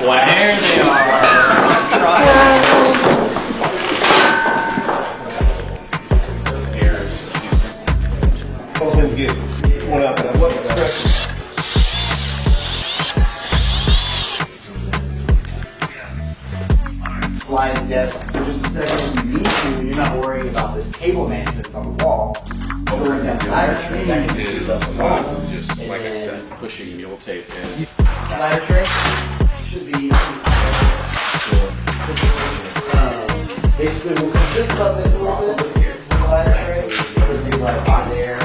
Wow. There they are. Slide the desk for just a second if you need to, and you're not worrying about this cable management that's on the wall. Lowering down the ladder tray, that can just scoot up the wall. Just like I said, pushing mule tape in. Ladder tray should be basically we'll consist of this a little bit here. Ladder tray, it'll be like hot air.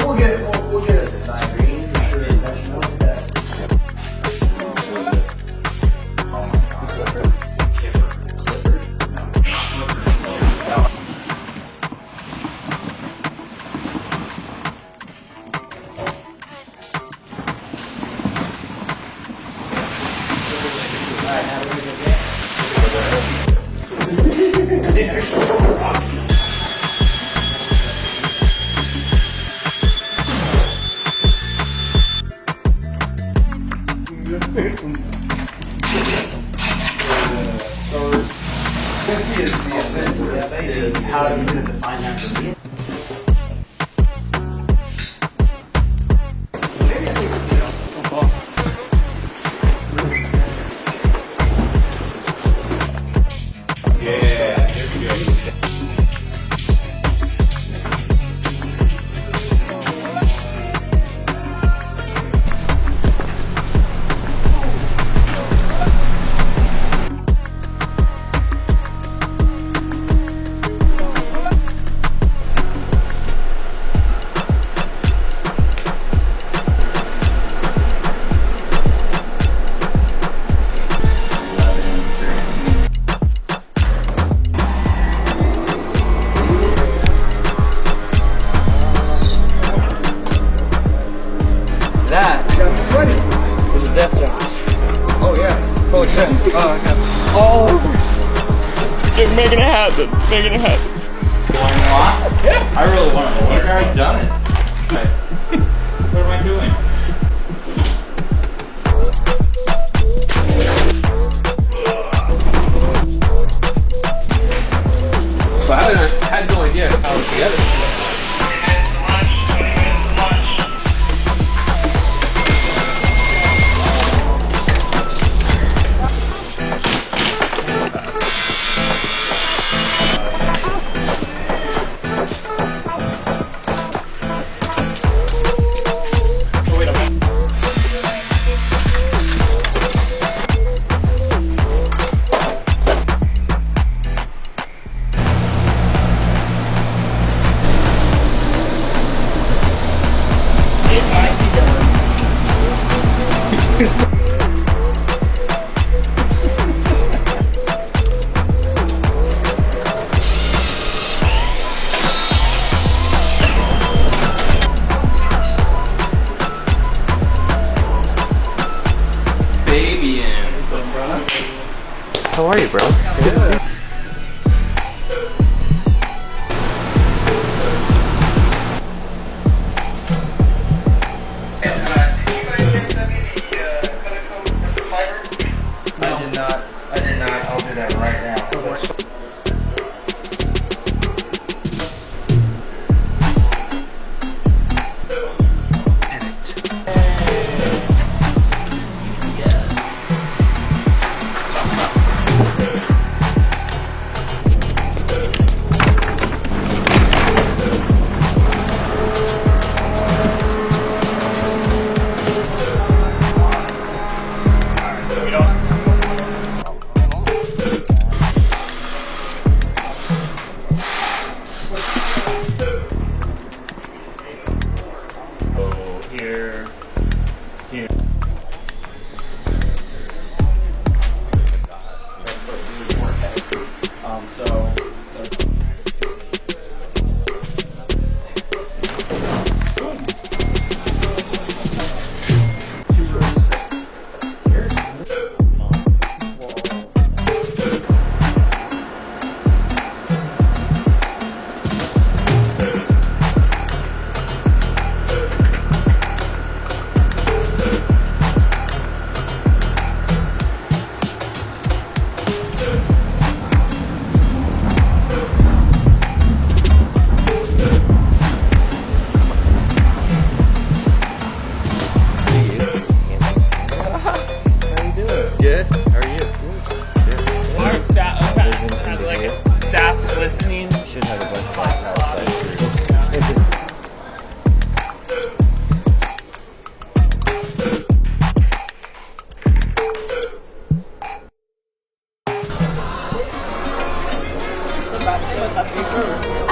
We'll get a design reading for sure. Let you know that. How is it to define that for me? That was a death sentence. Oh yeah. Holy crap. Oh, okay. Just making it happen. Making it happen. You want to walk? Yeah. I really want to walk. He's already done it. Right. What am I doing? So I had no idea how to get it. How are you, bro? It's good to see you. I did not. I'll do that right now. Happy birthday.